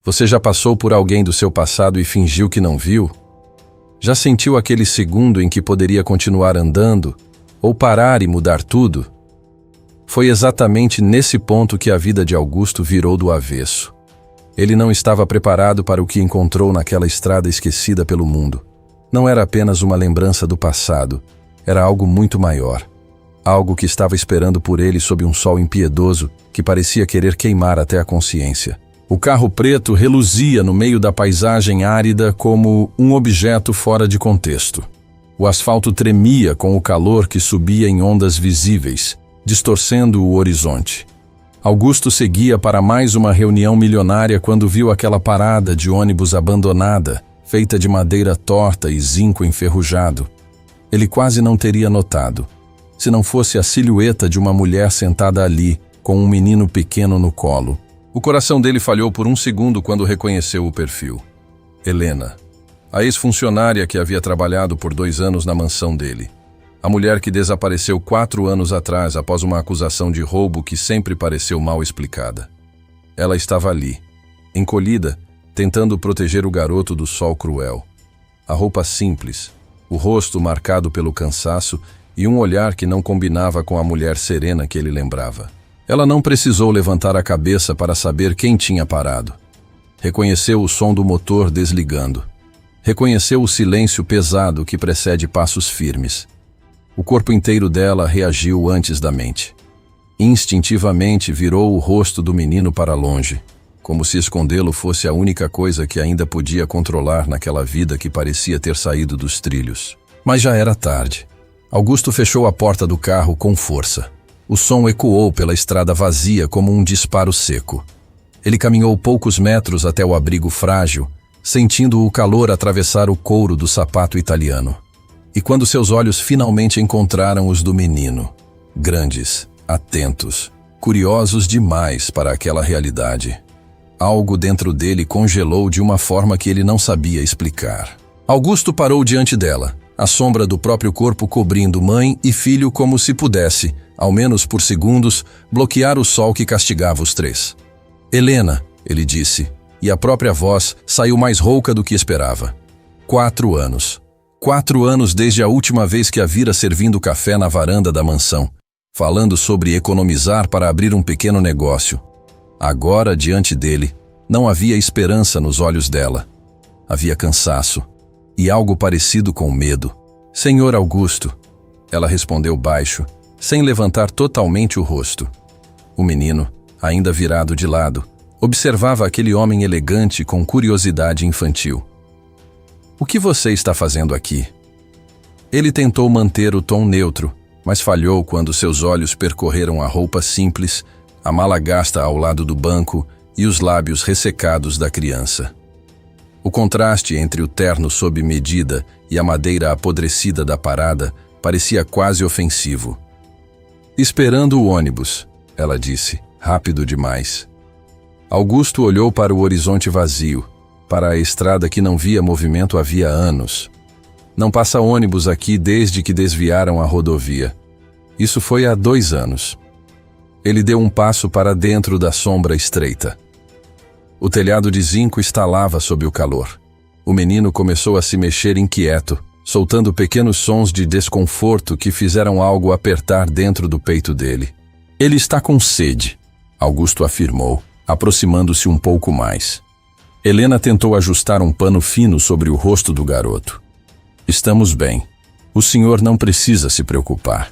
Você já passou por alguém do seu passado e fingiu que não viu? Já sentiu aquele segundo em que poderia continuar andando, ou parar e mudar tudo? Foi exatamente nesse ponto que a vida de Augusto virou do avesso. Ele não estava preparado para o que encontrou naquela estrada esquecida pelo mundo. Não era apenas uma lembrança do passado, era algo muito maior. Algo que estava esperando por ele sob um sol impiedoso que parecia querer queimar até a consciência. O carro preto reluzia no meio da paisagem árida como um objeto fora de contexto. O asfalto tremia com o calor que subia em ondas visíveis, distorcendo o horizonte. Augusto seguia para mais uma reunião milionária quando viu aquela parada de ônibus abandonada, feita de madeira torta e zinco enferrujado. Ele quase não teria notado, se não fosse a silhueta de uma mulher sentada ali, com um menino pequeno no colo. O coração dele falhou por um segundo quando reconheceu o perfil. Helena, a ex-funcionária que havia trabalhado por 2 anos na mansão dele. A mulher que desapareceu 4 anos atrás após uma acusação de roubo que sempre pareceu mal explicada. Ela estava ali, encolhida, tentando proteger o garoto do sol cruel. A roupa simples, o rosto marcado pelo cansaço e um olhar que não combinava com a mulher serena que ele lembrava. Ela não precisou levantar a cabeça para saber quem tinha parado. Reconheceu o som do motor desligando. Reconheceu o silêncio pesado que precede passos firmes. O corpo inteiro dela reagiu antes da mente. Instintivamente virou o rosto do menino para longe, como se escondê-lo fosse a única coisa que ainda podia controlar naquela vida que parecia ter saído dos trilhos. Mas já era tarde. Augusto fechou a porta do carro com força. O som ecoou pela estrada vazia como um disparo seco. Ele caminhou poucos metros até o abrigo frágil, sentindo o calor atravessar o couro do sapato italiano. E quando seus olhos finalmente encontraram os do menino, grandes, atentos, curiosos demais para aquela realidade, algo dentro dele congelou de uma forma que ele não sabia explicar. Augusto parou diante dela, a sombra do próprio corpo cobrindo mãe e filho como se pudesse, ao menos por segundos, bloquear o sol que castigava os 3. Helena, ele disse, e a própria voz saiu mais rouca do que esperava. 4 anos. 4 anos desde a última vez que a vira servindo café na varanda da mansão, falando sobre economizar para abrir um pequeno negócio. Agora, diante dele, não havia esperança nos olhos dela. Havia cansaço e algo parecido com medo. Senhor Augusto, ela respondeu baixo, sem levantar totalmente o rosto. O menino, ainda virado de lado, observava aquele homem elegante com curiosidade infantil. O que você está fazendo aqui? Ele tentou manter o tom neutro, mas falhou quando seus olhos percorreram a roupa simples, a mala gasta ao lado do banco e os lábios ressecados da criança. O contraste entre o terno sob medida e a madeira apodrecida da parada parecia quase ofensivo. Esperando o ônibus, ela disse, rápido demais. Augusto olhou para o horizonte vazio, para a estrada que não via movimento havia anos. Não passa ônibus aqui desde que desviaram a rodovia. Isso foi há 2 anos. Ele deu um passo para dentro da sombra estreita. O telhado de zinco estalava sob o calor. O menino começou a se mexer inquieto, soltando pequenos sons de desconforto que fizeram algo apertar dentro do peito dele. Ele está com sede, Augusto afirmou, aproximando-se um pouco mais. Helena tentou ajustar um pano fino sobre o rosto do garoto. Estamos bem. O senhor não precisa se preocupar.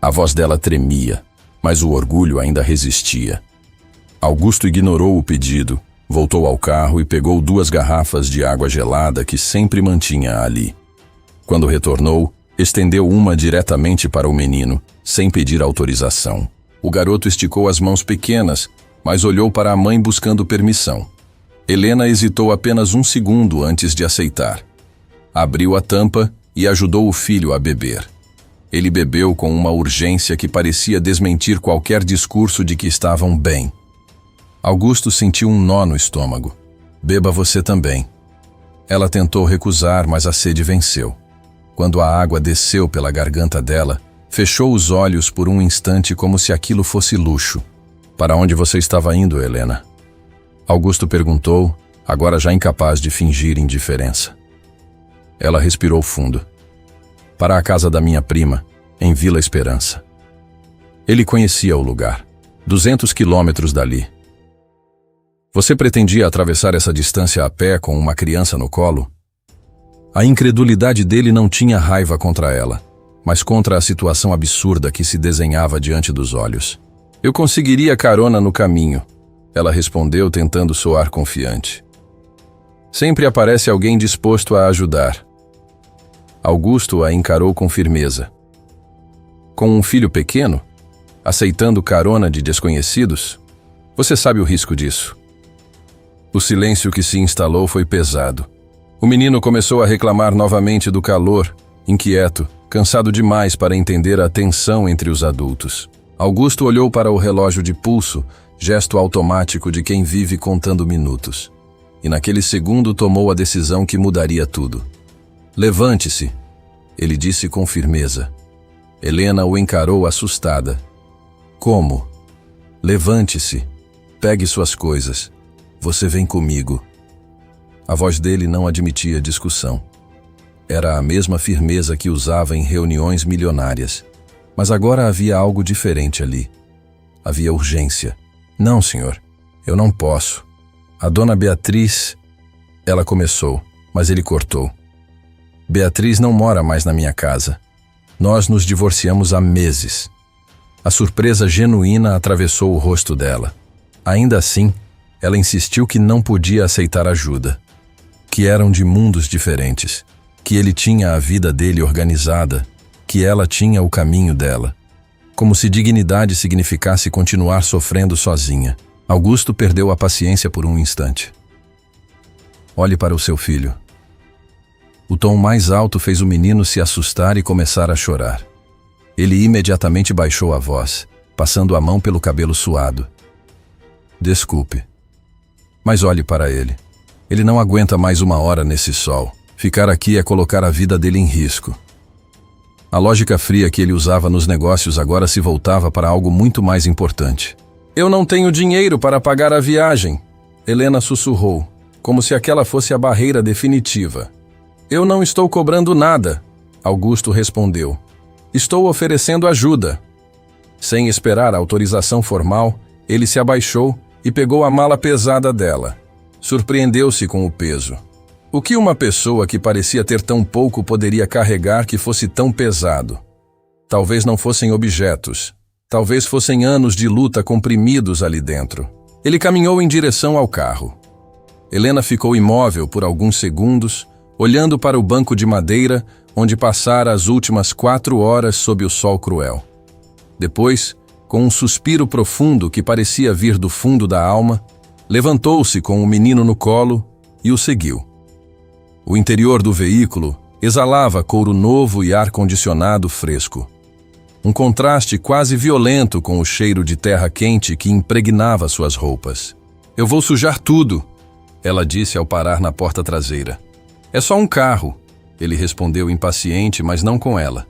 A voz dela tremia, mas o orgulho ainda resistia. Augusto ignorou o pedido, voltou ao carro e pegou 2 garrafas de água gelada que sempre mantinha ali. Quando retornou, estendeu uma diretamente para o menino, sem pedir autorização. O garoto esticou as mãos pequenas, mas olhou para a mãe buscando permissão. Helena hesitou apenas 1 segundo antes de aceitar. Abriu a tampa e ajudou o filho a beber. Ele bebeu com uma urgência que parecia desmentir qualquer discurso de que estavam bem. Augusto sentiu um nó no estômago. Beba você também. Ela tentou recusar, mas a sede venceu. Quando a água desceu pela garganta dela, fechou os olhos por um instante como se aquilo fosse luxo. Para onde você estava indo, Helena? Augusto perguntou, agora já incapaz de fingir indiferença. Ela respirou fundo. Para a casa da minha prima, em Vila Esperança. Ele conhecia o lugar. 200 quilômetros dali. Você pretendia atravessar essa distância a pé com uma criança no colo? A incredulidade dele não tinha raiva contra ela, mas contra a situação absurda que se desenhava diante dos olhos. Eu conseguiria carona no caminho, ela respondeu tentando soar confiante. Sempre aparece alguém disposto a ajudar. Augusto a encarou com firmeza. Com um filho pequeno, aceitando carona de desconhecidos, você sabe o risco disso. O silêncio que se instalou foi pesado. O menino começou a reclamar novamente do calor, inquieto, cansado demais para entender a tensão entre os adultos. Augusto olhou para o relógio de pulso, gesto automático de quem vive contando minutos. E naquele segundo tomou a decisão que mudaria tudo. Levante-se, ele disse com firmeza. Helena o encarou assustada. Como? Levante-se, pegue suas coisas. Você vem comigo. A voz dele não admitia discussão. Era a mesma firmeza que usava em reuniões milionárias. Mas agora havia algo diferente ali. Havia urgência. Não, senhor, eu não posso. A dona Beatriz... Ela começou, mas ele cortou. Beatriz não mora mais na minha casa. Nós nos divorciamos há meses. A surpresa genuína atravessou o rosto dela. Ainda assim, ela insistiu que não podia aceitar ajuda. Que eram de mundos diferentes. Que ele tinha a vida dele organizada. Que ela tinha o caminho dela. Como se dignidade significasse continuar sofrendo sozinha. Augusto perdeu a paciência por um instante. Olhe para o seu filho. O tom mais alto fez o menino se assustar e começar a chorar. Ele imediatamente baixou a voz, passando a mão pelo cabelo suado. Desculpe. Mas olhe para ele. Ele não aguenta mais uma hora nesse sol. Ficar aqui é colocar a vida dele em risco. A lógica fria que ele usava nos negócios agora se voltava para algo muito mais importante. Eu não tenho dinheiro para pagar a viagem, Helena sussurrou, como se aquela fosse a barreira definitiva. Eu não estou cobrando nada, Augusto respondeu. Estou oferecendo ajuda. Sem esperar a autorização formal, ele se abaixou e pegou a mala pesada dela. Surpreendeu-se com o peso. O que uma pessoa que parecia ter tão pouco poderia carregar que fosse tão pesado? Talvez não fossem objetos. Talvez fossem anos de luta comprimidos ali dentro. Ele caminhou em direção ao carro. Helena ficou imóvel por alguns segundos, olhando para o banco de madeira onde passara as últimas 4 horas sob o sol cruel. Depois, com um suspiro profundo que parecia vir do fundo da alma, levantou-se com o menino no colo e o seguiu. O interior do veículo exalava couro novo e ar-condicionado fresco. Um contraste quase violento com o cheiro de terra quente que impregnava suas roupas. Eu vou sujar tudo, ela disse ao parar na porta traseira. É só um carro, ele respondeu impaciente, mas não com ela.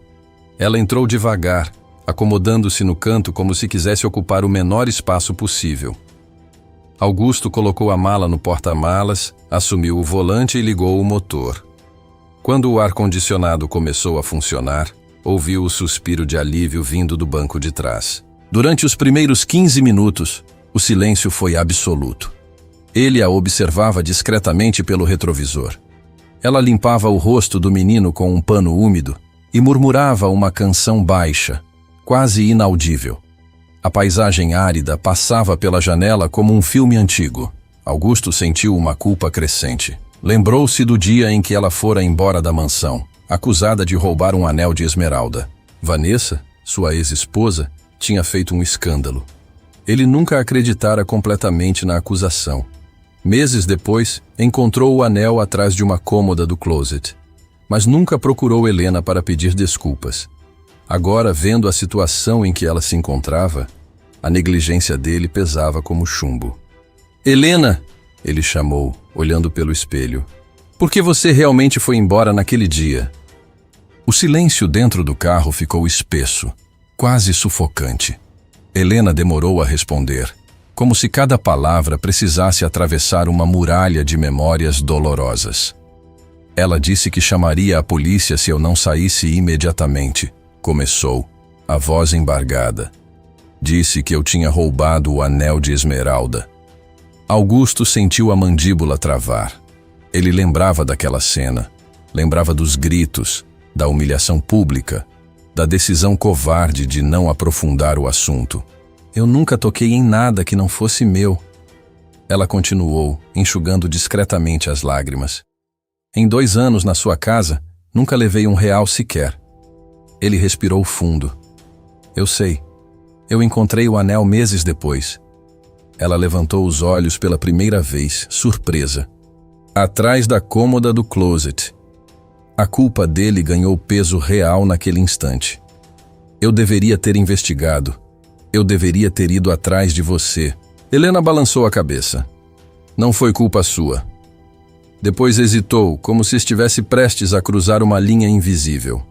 Ela entrou devagar, acomodando-se no canto como se quisesse ocupar o menor espaço possível. Augusto colocou a mala no porta-malas, assumiu o volante e ligou o motor. Quando o ar-condicionado começou a funcionar, ouviu o suspiro de alívio vindo do banco de trás. Durante os primeiros 15 minutos, o silêncio foi absoluto. Ele a observava discretamente pelo retrovisor. Ela limpava o rosto do menino com um pano úmido e murmurava uma canção baixa, quase inaudível. A paisagem árida passava pela janela como um filme antigo. Augusto sentiu uma culpa crescente. Lembrou-se do dia em que ela fora embora da mansão, acusada de roubar um anel de esmeralda. Vanessa, sua ex-esposa, tinha feito um escândalo. Ele nunca acreditara completamente na acusação. Meses depois, encontrou o anel atrás de uma cômoda do closet, mas nunca procurou Helena para pedir desculpas. Agora, vendo a situação em que ela se encontrava, a negligência dele pesava como chumbo. Helena, ele chamou, olhando pelo espelho. Por que você realmente foi embora naquele dia? O silêncio dentro do carro ficou espesso, quase sufocante. Helena demorou a responder. como se cada palavra precisasse atravessar uma muralha de memórias dolorosas. Ela disse que chamaria a polícia se eu não saísse imediatamente. Começou, a voz embargada. Disse que eu tinha roubado o anel de esmeralda. Augusto sentiu a mandíbula travar. Ele lembrava daquela cena, lembrava dos gritos, da humilhação pública, da decisão covarde de não aprofundar o assunto. Eu nunca toquei em nada que não fosse meu. Ela continuou, enxugando discretamente as lágrimas. Em 2 anos na sua casa, nunca levei R$1 sequer. Ele respirou fundo. Eu sei. Eu encontrei o anel meses depois. Ela levantou os olhos pela primeira vez, surpresa. Atrás da cômoda do closet. A culpa dele ganhou peso real naquele instante. Eu deveria ter investigado. Eu deveria ter ido atrás de você. Helena balançou a cabeça. Não foi culpa sua. Depois hesitou, como se estivesse prestes a cruzar uma linha invisível.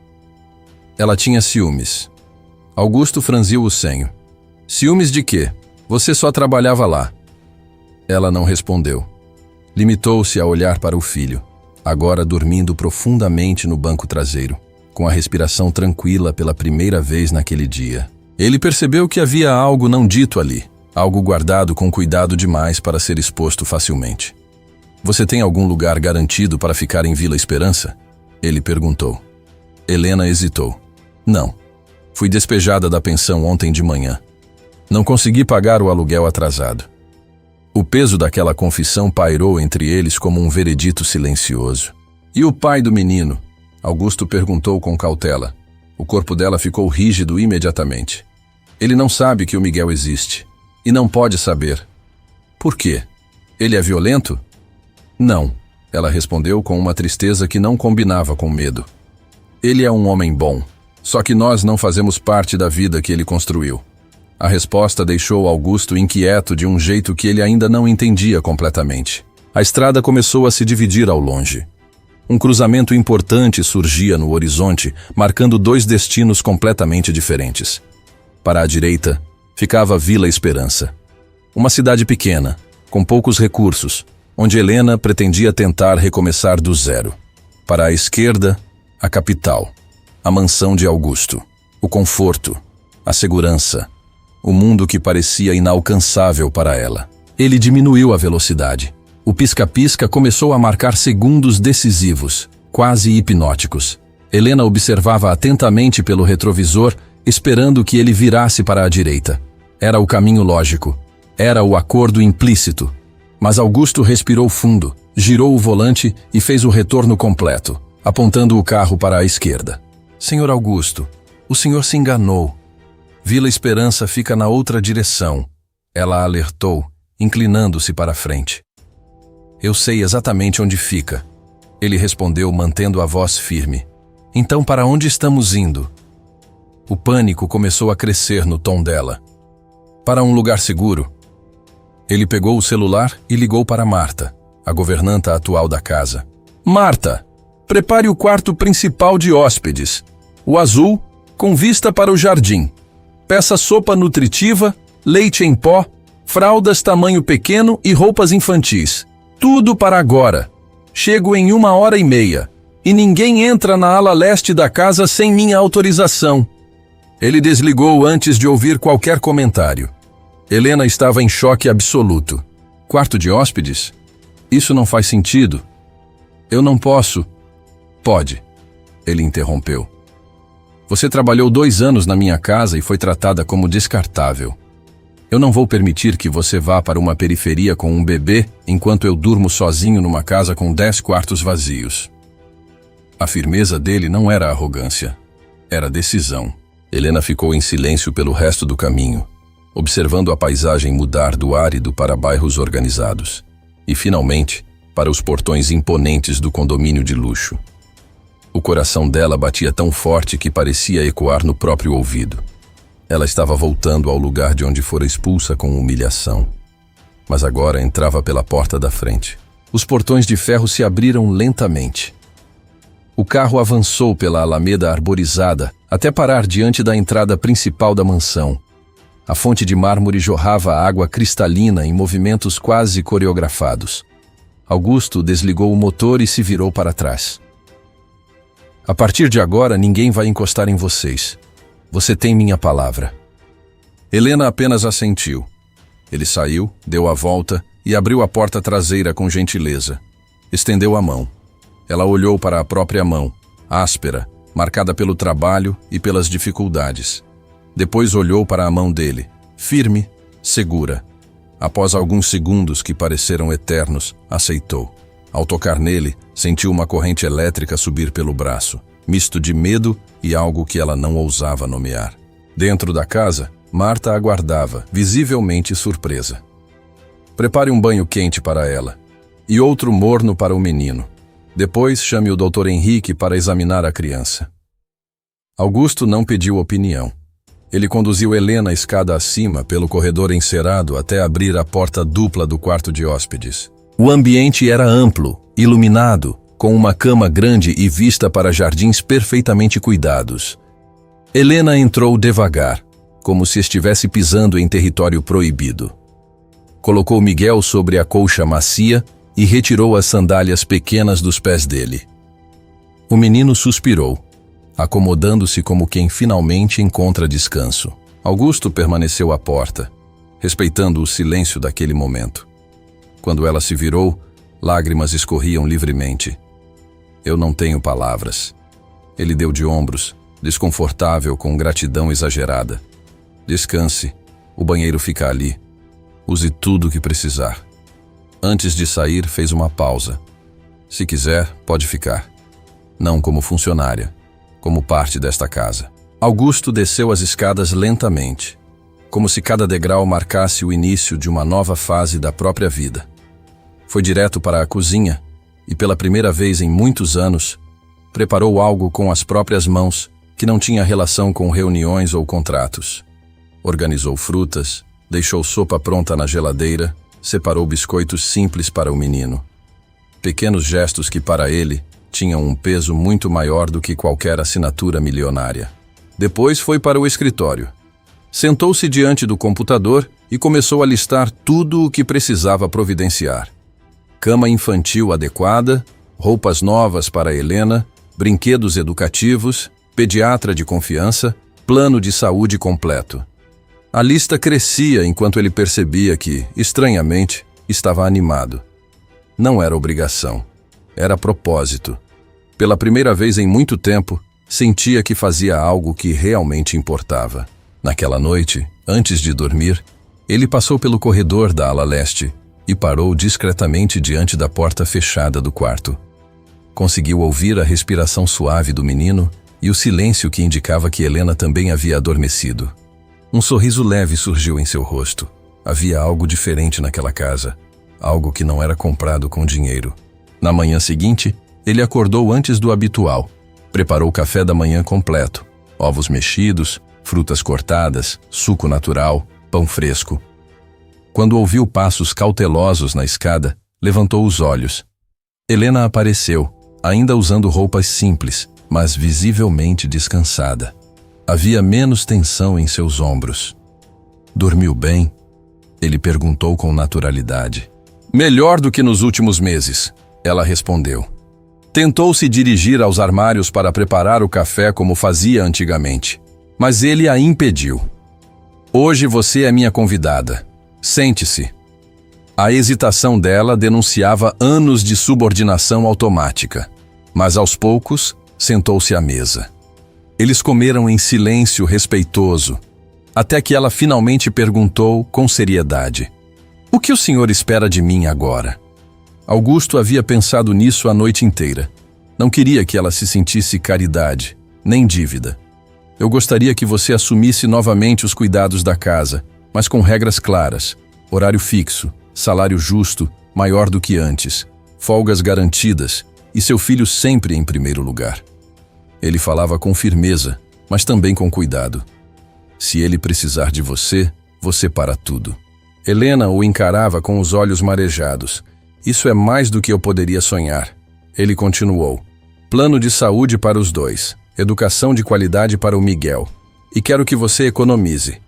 Ela tinha ciúmes. Augusto franziu o senho. Ciúmes de quê? Você só trabalhava lá. Ela não respondeu. Limitou-se a olhar para o filho, agora dormindo profundamente no banco traseiro, com a respiração tranquila pela primeira vez naquele dia. Ele percebeu que havia algo não dito ali, algo guardado com cuidado demais para ser exposto facilmente. Você tem algum lugar garantido para ficar em Vila Esperança? Ele perguntou. Helena hesitou. Não. Fui despejada da pensão ontem de manhã. Não consegui pagar o aluguel atrasado. O peso daquela confissão pairou entre eles como um veredito silencioso. E o pai do menino? Augusto perguntou com cautela. O corpo dela ficou rígido imediatamente. Ele não sabe que o Miguel existe. E não pode saber. Por quê? Ele é violento? Não, ela respondeu com uma tristeza que não combinava com medo. Ele é um homem bom, só que nós não fazemos parte da vida que ele construiu. A resposta deixou Augusto inquieto de um jeito que ele ainda não entendia completamente. A estrada começou a se dividir ao longe. Um cruzamento importante surgia no horizonte, marcando 2 destinos completamente diferentes. Para a direita, ficava Vila Esperança. Uma cidade pequena, com poucos recursos, onde Helena pretendia tentar recomeçar do zero. Para a esquerda, a capital, a mansão de Augusto, o conforto, a segurança, o mundo que parecia inalcançável para ela. Ele diminuiu a velocidade. O pisca-pisca começou a marcar segundos decisivos, quase hipnóticos. Helena observava atentamente pelo retrovisor, esperando que ele virasse para a direita. Era o caminho lógico. Era o acordo implícito. Mas Augusto respirou fundo, girou o volante e fez o retorno completo, apontando o carro para a esquerda. Senhor Augusto, o senhor se enganou. Vila Esperança fica na outra direção. Ela alertou, inclinando-se para a frente. Eu sei exatamente onde fica. Ele respondeu, mantendo a voz firme. Então, para onde estamos indo? O pânico começou a crescer no tom dela. Para um lugar seguro. Ele pegou o celular e ligou para Marta, a governanta atual da casa. Marta, prepare o quarto principal de hóspedes. O azul, com vista para o jardim. Peça sopa nutritiva, leite em pó, fraldas tamanho pequeno e roupas infantis. Tudo para agora. Chego em 1h30 e ninguém entra na ala leste da casa sem minha autorização. Ele desligou antes de ouvir qualquer comentário. Helena estava em choque absoluto. Quarto de hóspedes? Isso não faz sentido. Eu não posso. Pode. Ele interrompeu. Você trabalhou 2 anos na minha casa e foi tratada como descartável. Eu não vou permitir que você vá para uma periferia com um bebê enquanto eu durmo sozinho numa casa com 10 quartos vazios. A firmeza dele não era arrogância. Era decisão. Helena ficou em silêncio pelo resto do caminho, observando a paisagem mudar do árido para bairros organizados e, finalmente, para os portões imponentes do condomínio de luxo. O coração dela batia tão forte que parecia ecoar no próprio ouvido. Ela estava voltando ao lugar de onde fora expulsa com humilhação, mas agora entrava pela porta da frente. Os portões de ferro se abriram lentamente. O carro avançou pela alameda arborizada até parar diante da entrada principal da mansão. A fonte de mármore jorrava água cristalina em movimentos quase coreografados. Augusto desligou o motor e se virou para trás. A partir de agora, ninguém vai encostar em vocês. Você tem minha palavra. Helena apenas assentiu. Ele saiu, deu a volta e abriu a porta traseira com gentileza. Estendeu a mão. Ela olhou para a própria mão, áspera, marcada pelo trabalho e pelas dificuldades. Depois olhou para a mão dele, firme, segura. Após alguns segundos que pareceram eternos, aceitou. Ao tocar nele, sentiu uma corrente elétrica subir pelo braço, misto de medo e algo que ela não ousava nomear. Dentro da casa, Marta aguardava, visivelmente surpresa. Prepare um banho quente para ela, e outro morno para o menino. Depois chame o Dr. Henrique para examinar a criança. Augusto não pediu opinião. Ele conduziu Helena escada acima pelo corredor encerado até abrir a porta dupla do quarto de hóspedes. O ambiente era amplo, iluminado, com uma cama grande e vista para jardins perfeitamente cuidados. Helena entrou devagar, como se estivesse pisando em território proibido. Colocou Miguel sobre a colcha macia e retirou as sandálias pequenas dos pés dele. O menino suspirou, acomodando-se como quem finalmente encontra descanso. Augusto permaneceu à porta, respeitando o silêncio daquele momento. Quando ela se virou, lágrimas escorriam livremente. Eu não tenho palavras. Ele deu de ombros, desconfortável com gratidão exagerada. Descanse, o banheiro fica ali. Use tudo o que precisar. Antes de sair, fez uma pausa. Se quiser, pode ficar. Não como funcionária, como parte desta casa. Augusto desceu as escadas lentamente, como se cada degrau marcasse o início de uma nova fase da própria vida. Foi direto para a cozinha e, pela primeira vez em muitos anos, preparou algo com as próprias mãos que não tinha relação com reuniões ou contratos. Organizou frutas, deixou sopa pronta na geladeira, separou biscoitos simples para o menino. Pequenos gestos que para ele tinham um peso muito maior do que qualquer assinatura milionária. Depois foi para o escritório. Sentou-se diante do computador e começou a listar tudo o que precisava providenciar. Cama infantil adequada, roupas novas para Helena, brinquedos educativos, pediatra de confiança, plano de saúde completo. A lista crescia enquanto ele percebia que, estranhamente, estava animado. Não era obrigação, era propósito. Pela primeira vez em muito tempo, sentia que fazia algo que realmente importava. Naquela noite, antes de dormir, ele passou pelo corredor da ala leste e parou discretamente diante da porta fechada do quarto. Conseguiu ouvir a respiração suave do menino e o silêncio que indicava que Helena também havia adormecido. Um sorriso leve surgiu em seu rosto. Havia algo diferente naquela casa, algo que não era comprado com dinheiro. Na manhã seguinte, ele acordou antes do habitual. Preparou o café da manhã completo, ovos mexidos, frutas cortadas, suco natural, pão fresco. Quando ouviu passos cautelosos na escada, levantou os olhos. Helena apareceu, ainda usando roupas simples, mas visivelmente descansada. Havia menos tensão em seus ombros. Dormiu bem? Ele perguntou com naturalidade. Melhor do que nos últimos meses, ela respondeu. Tentou se dirigir aos armários para preparar o café como fazia antigamente, mas ele a impediu. Hoje você é minha convidada. Sente-se. A hesitação dela denunciava anos de subordinação automática, mas aos poucos sentou-se à mesa. Eles comeram em silêncio respeitoso, até que ela finalmente perguntou com seriedade: "O que o senhor espera de mim agora?" Augusto havia pensado nisso a noite inteira. Não queria que ela se sentisse caridade, nem dívida. Eu gostaria que você assumisse novamente os cuidados da casa, mas com regras claras, horário fixo, salário justo, maior do que antes, folgas garantidas e seu filho sempre em primeiro lugar. Ele falava com firmeza, mas também com cuidado. Se ele precisar de você, você para tudo. Helena o encarava com os olhos marejados. Isso é mais do que eu poderia sonhar. Ele continuou. Plano de saúde para os dois, educação de qualidade para o Miguel. E quero que você economize.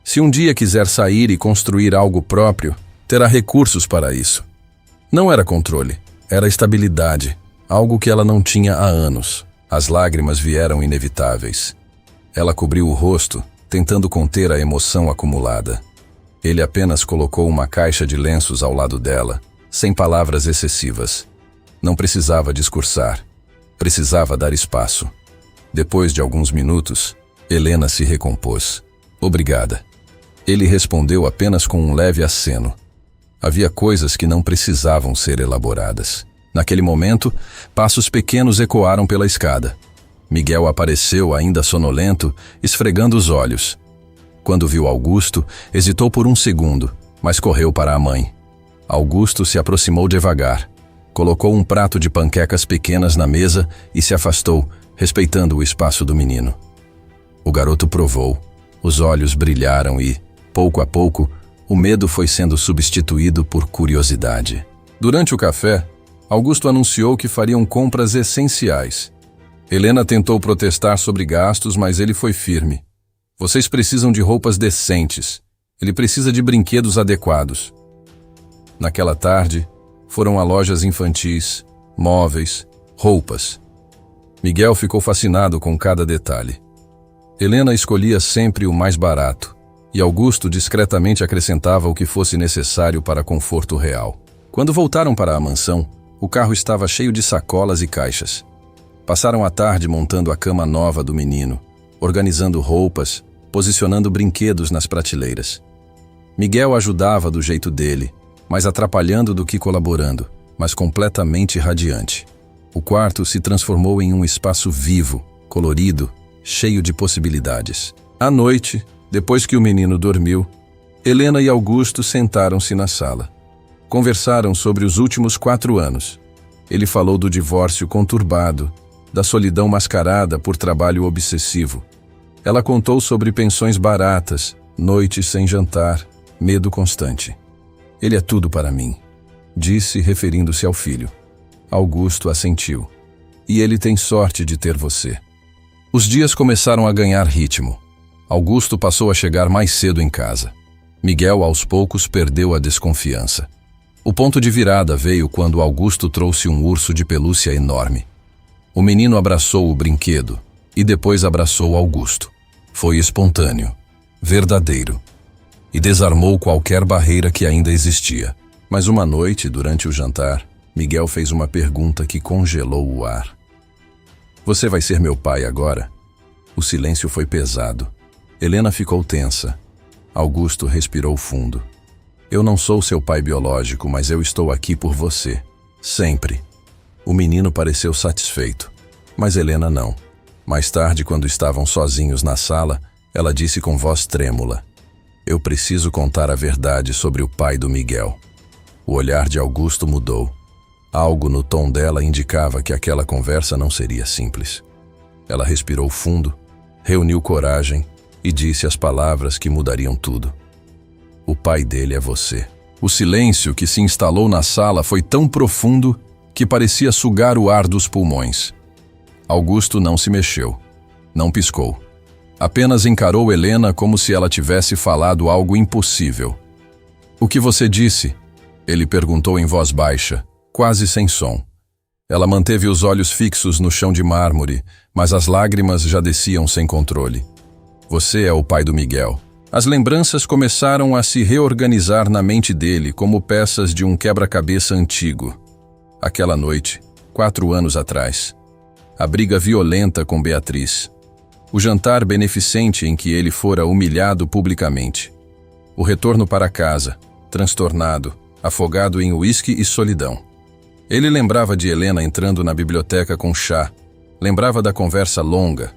Se um dia quiser sair e construir algo próprio, terá recursos para isso. Não era controle, era estabilidade, algo que ela não tinha há anos. As lágrimas vieram inevitáveis. Ela cobriu o rosto, tentando conter a emoção acumulada. Ele apenas colocou uma caixa de lenços ao lado dela, sem palavras excessivas. Não precisava discursar, precisava dar espaço. Depois de alguns minutos, Helena se recompôs. Obrigada. Ele respondeu apenas com um leve aceno. Havia coisas que não precisavam ser elaboradas. Naquele momento, passos pequenos ecoaram pela escada. Miguel apareceu, ainda sonolento, esfregando os olhos. Quando viu Augusto, hesitou por um segundo, mas correu para a mãe. Augusto se aproximou devagar, colocou um prato de panquecas pequenas na mesa e se afastou, respeitando o espaço do menino. O garoto provou, os olhos brilharam e, pouco a pouco, o medo foi sendo substituído por curiosidade. Durante o café, Augusto anunciou que fariam compras essenciais. Helena tentou protestar sobre gastos, mas ele foi firme. Vocês precisam de roupas decentes. Ele precisa de brinquedos adequados. Naquela tarde, foram a lojas infantis, móveis, roupas. Miguel ficou fascinado com cada detalhe. Helena escolhia sempre o mais barato, e Augusto discretamente acrescentava o que fosse necessário para conforto real. Quando voltaram para a mansão, o carro estava cheio de sacolas e caixas. Passaram a tarde montando a cama nova do menino, organizando roupas, posicionando brinquedos nas prateleiras. Miguel ajudava do jeito dele, mais atrapalhando do que colaborando, mas completamente radiante. O quarto se transformou em um espaço vivo, colorido, cheio de possibilidades. À noite, depois que o menino dormiu, Helena e Augusto sentaram-se na sala. Conversaram sobre os últimos 4 anos. Ele falou do divórcio conturbado, da solidão mascarada por trabalho obsessivo. Ela contou sobre pensões baratas, noites sem jantar, medo constante. Ele é tudo para mim, disse, referindo-se ao filho. Augusto assentiu. E ele tem sorte de ter você. Os dias começaram a ganhar ritmo. Augusto passou a chegar mais cedo em casa. Miguel, aos poucos, perdeu a desconfiança. O ponto de virada veio quando Augusto trouxe um urso de pelúcia enorme. O menino abraçou o brinquedo e depois abraçou Augusto. Foi espontâneo, verdadeiro, e desarmou qualquer barreira que ainda existia. Mas uma noite, durante o jantar, Miguel fez uma pergunta que congelou o ar. Você vai ser meu pai agora? O silêncio foi pesado. Helena ficou tensa. Augusto respirou fundo. Eu não sou seu pai biológico, mas eu estou aqui por você. Sempre. O menino pareceu satisfeito, mas Helena não. Mais tarde, quando estavam sozinhos na sala, ela disse com voz trêmula: Eu preciso contar a verdade sobre o pai do Miguel. O olhar de Augusto mudou. Algo no tom dela indicava que aquela conversa não seria simples. Ela respirou fundo, reuniu coragem e disse as palavras que mudariam tudo. O pai dele é você. O silêncio que se instalou na sala foi tão profundo que parecia sugar o ar dos pulmões. Augusto não se mexeu, não piscou. Apenas encarou Helena como se ela tivesse falado algo impossível. O que você disse? Ele perguntou em voz baixa, quase sem som. Ela manteve os olhos fixos no chão de mármore, mas as lágrimas já desciam sem controle. Você é o pai do Miguel. As lembranças começaram a se reorganizar na mente dele como peças de um quebra-cabeça antigo. Aquela noite, 4 anos atrás. A briga violenta com Beatriz. O jantar beneficente em que ele fora humilhado publicamente. O retorno para casa, transtornado, afogado em uísque e solidão. Ele lembrava de Helena entrando na biblioteca com chá, lembrava da conversa longa,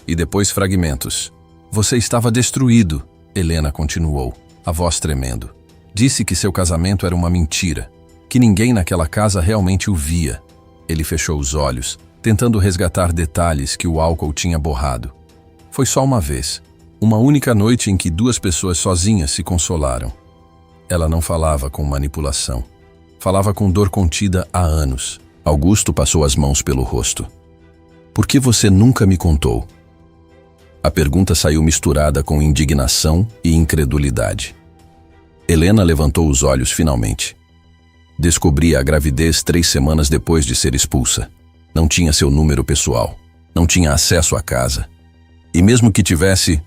e depois fragmentos. Você estava destruído, Helena continuou, a voz tremendo. Disse que seu casamento era uma mentira, que ninguém naquela casa realmente o via. Ele fechou os olhos, tentando resgatar detalhes que o álcool tinha borrado. Foi só uma vez, uma única noite em que 2 pessoas sozinhas se consolaram. Ela não falava com manipulação. Falava com dor contida há anos. Augusto passou as mãos pelo rosto. Por que você nunca me contou? A pergunta saiu misturada com indignação e incredulidade. Helena levantou os olhos finalmente. Descobria a gravidez 3 semanas depois de ser expulsa. Não tinha seu número pessoal. Não tinha acesso à casa. E mesmo que tivesse,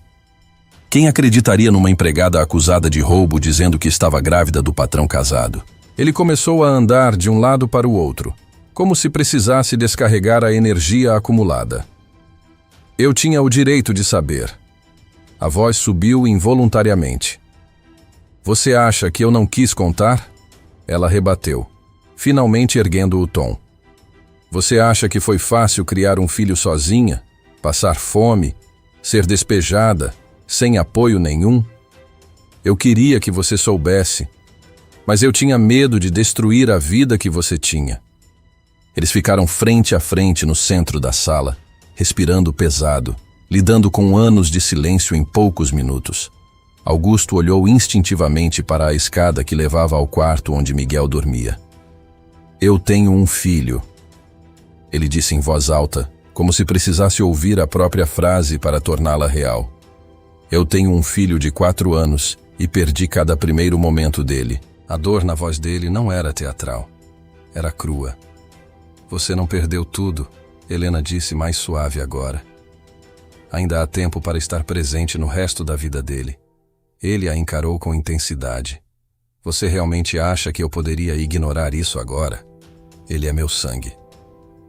quem acreditaria numa empregada acusada de roubo dizendo que estava grávida do patrão casado? Ele começou a andar de um lado para o outro, como se precisasse descarregar a energia acumulada. Eu tinha o direito de saber. A voz subiu involuntariamente. Você acha que eu não quis contar? Ela rebateu, finalmente erguendo o tom. Você acha que foi fácil criar um filho sozinha, passar fome, ser despejada, sem apoio nenhum? Eu queria que você soubesse, mas eu tinha medo de destruir a vida que você tinha. Eles ficaram frente a frente no centro da sala, respirando pesado, lidando com anos de silêncio em poucos minutos. Augusto olhou instintivamente para a escada que levava ao quarto onde Miguel dormia. Eu tenho um filho, ele disse em voz alta, como se precisasse ouvir a própria frase para torná-la real. Eu tenho um filho de 4 anos e perdi cada primeiro momento dele. A dor na voz dele não era teatral, era crua. Você não perdeu tudo, Helena disse mais suave agora. Ainda há tempo para estar presente no resto da vida dele. Ele a encarou com intensidade. Você realmente acha que eu poderia ignorar isso agora? Ele é meu sangue.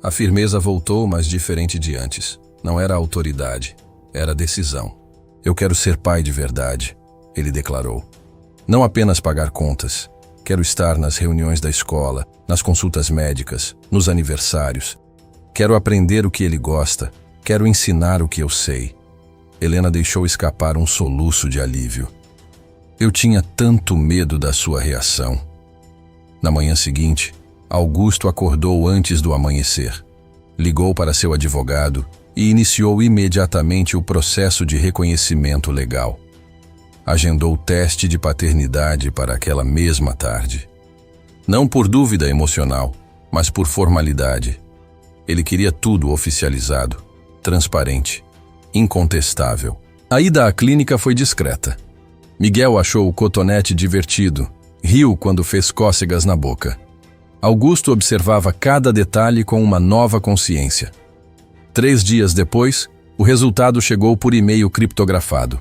A firmeza voltou, mas diferente de antes. Não era autoridade, era decisão. Eu quero ser pai de verdade, ele declarou. Não apenas pagar contas. Quero estar nas reuniões da escola, nas consultas médicas, nos aniversários. Quero aprender o que ele gosta. Quero ensinar o que eu sei. Helena deixou escapar um soluço de alívio. Eu tinha tanto medo da sua reação. Na manhã seguinte, Augusto acordou antes do amanhecer. Ligou para seu advogado e iniciou imediatamente o processo de reconhecimento legal. Agendou o teste de paternidade para aquela mesma tarde. Não por dúvida emocional, mas por formalidade. Ele queria tudo oficializado, transparente, incontestável. A ida à clínica foi discreta. Miguel achou o cotonete divertido, riu quando fez cócegas na boca. Augusto observava cada detalhe com uma nova consciência. 3 dias depois, o resultado chegou por e-mail criptografado.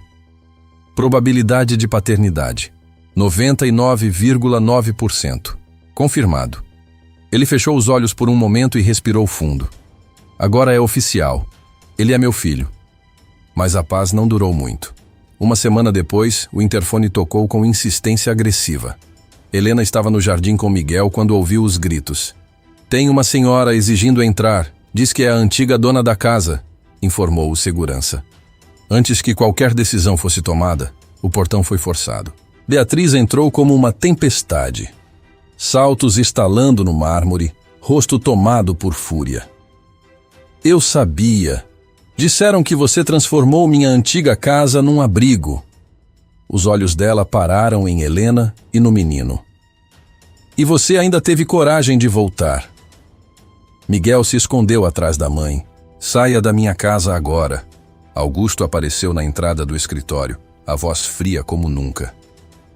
Probabilidade de paternidade: 99,9%. Confirmado. Ele fechou os olhos por um momento e respirou fundo. Agora é oficial. Ele é meu filho. Mas a paz não durou muito. Uma semana depois, o interfone tocou com insistência agressiva. Helena estava no jardim com Miguel quando ouviu os gritos. Tem uma senhora exigindo entrar. Diz que é a antiga dona da casa, informou o segurança. Antes que qualquer decisão fosse tomada, o portão foi forçado. Beatriz entrou como uma tempestade. Saltos estalando no mármore, rosto tomado por fúria. Eu sabia. Disseram que você transformou minha antiga casa num abrigo. Os olhos dela pararam em Helena e no menino. E você ainda teve coragem de voltar. Miguel se escondeu atrás da mãe. Saia da minha casa agora. Augusto apareceu na entrada do escritório, a voz fria como nunca.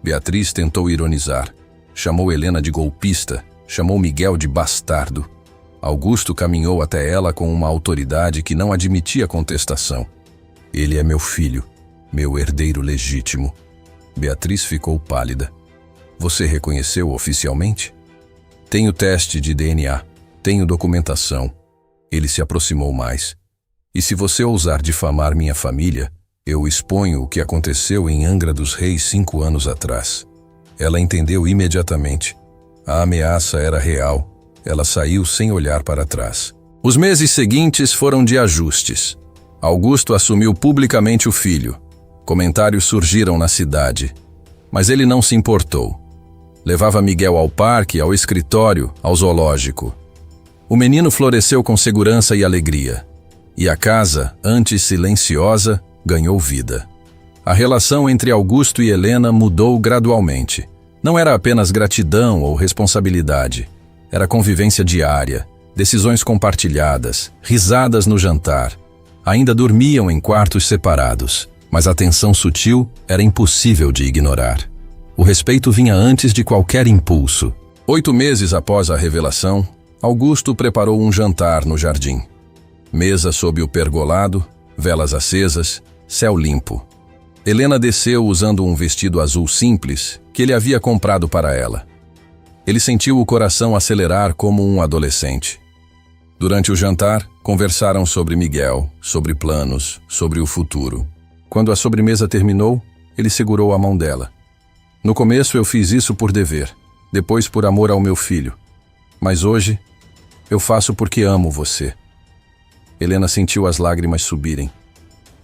Beatriz tentou ironizar. Chamou Helena de golpista, chamou Miguel de bastardo. Augusto caminhou até ela com uma autoridade que não admitia contestação. Ele é meu filho, meu herdeiro legítimo. Beatriz ficou pálida. Você reconheceu oficialmente? Tenho teste de DNA, tenho documentação. Ele se aproximou mais. E se você ousar difamar minha família, eu exponho o que aconteceu em Angra dos Reis 5 anos atrás. Ela entendeu imediatamente. A ameaça era real. Ela saiu sem olhar para trás. Os meses seguintes foram de ajustes. Augusto assumiu publicamente o filho. Comentários surgiram na cidade. Mas ele não se importou. Levava Miguel ao parque, ao escritório, ao zoológico. O menino floresceu com segurança e alegria. E a casa, antes silenciosa, ganhou vida. A relação entre Augusto e Helena mudou gradualmente. Não era apenas gratidão ou responsabilidade. Era convivência diária, decisões compartilhadas, risadas no jantar. Ainda dormiam em quartos separados, mas a tensão sutil era impossível de ignorar. O respeito vinha antes de qualquer impulso. 8 meses após a revelação, Augusto preparou um jantar no jardim. Mesa sob o pergolado, velas acesas, céu limpo. Helena desceu usando um vestido azul simples que ele havia comprado para ela. Ele sentiu o coração acelerar como um adolescente. Durante o jantar, conversaram sobre Miguel, sobre planos, sobre o futuro. Quando a sobremesa terminou, ele segurou a mão dela. No começo eu fiz isso por dever, depois por amor ao meu filho. Mas hoje, eu faço porque amo você. Helena sentiu as lágrimas subirem.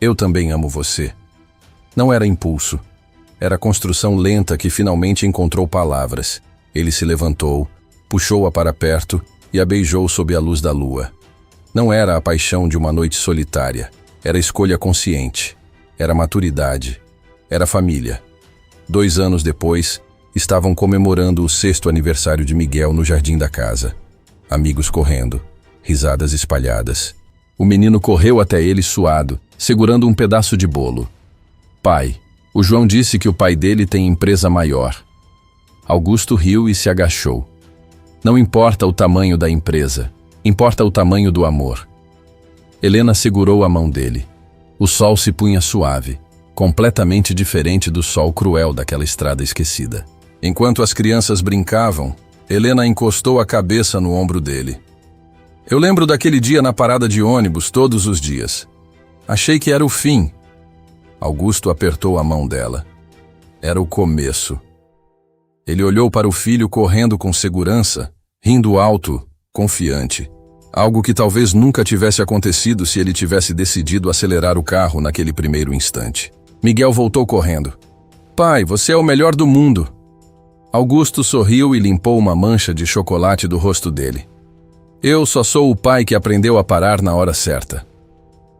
Eu também amo você. Não era impulso. Era construção lenta que finalmente encontrou palavras. Ele se levantou, puxou-a para perto e a beijou sob a luz da lua. Não era a paixão de uma noite solitária. Era escolha consciente. Era maturidade. Era família. 2 anos depois, estavam comemorando o 6º aniversário de Miguel no jardim da casa. Amigos correndo, risadas espalhadas. O menino correu até ele suado, segurando um pedaço de bolo. Pai, o João disse que o pai dele tem empresa maior. Augusto riu e se agachou. Não importa o tamanho da empresa, importa o tamanho do amor. Helena segurou a mão dele. O sol se punha suave, completamente diferente do sol cruel daquela estrada esquecida. Enquanto as crianças brincavam, Helena encostou a cabeça no ombro dele. Eu lembro daquele dia na parada de ônibus todos os dias. Achei que era o fim. Augusto apertou a mão dela. Era o começo. Ele olhou para o filho correndo com segurança, rindo alto, confiante. Algo que talvez nunca tivesse acontecido se ele tivesse decidido acelerar o carro naquele primeiro instante. Miguel voltou correndo. Pai, você é o melhor do mundo. Augusto sorriu e limpou uma mancha de chocolate do rosto dele. Eu só sou o pai que aprendeu a parar na hora certa.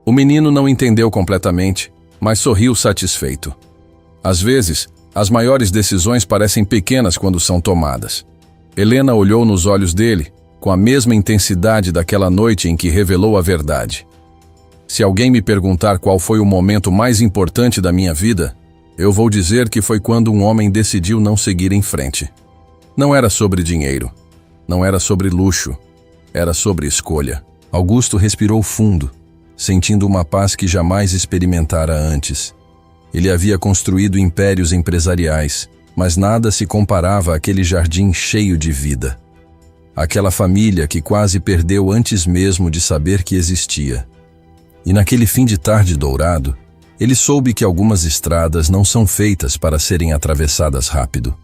O menino não entendeu completamente, mas sorriu satisfeito. Às vezes, as maiores decisões parecem pequenas quando são tomadas. Helena olhou nos olhos dele, com a mesma intensidade daquela noite em que revelou a verdade. Se alguém me perguntar qual foi o momento mais importante da minha vida, eu vou dizer que foi quando um homem decidiu não seguir em frente. Não era sobre dinheiro, não era sobre luxo, era sobre escolha. Augusto respirou fundo, sentindo uma paz que jamais experimentara antes. Ele havia construído impérios empresariais, mas nada se comparava àquele jardim cheio de vida. Aquela família que quase perdeu antes mesmo de saber que existia. E naquele fim de tarde dourado, ele soube que algumas estradas não são feitas para serem atravessadas rápido.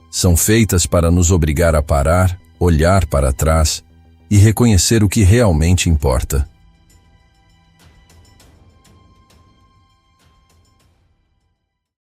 São feitas para nos obrigar a parar, olhar para trás e reconhecer o que realmente importa.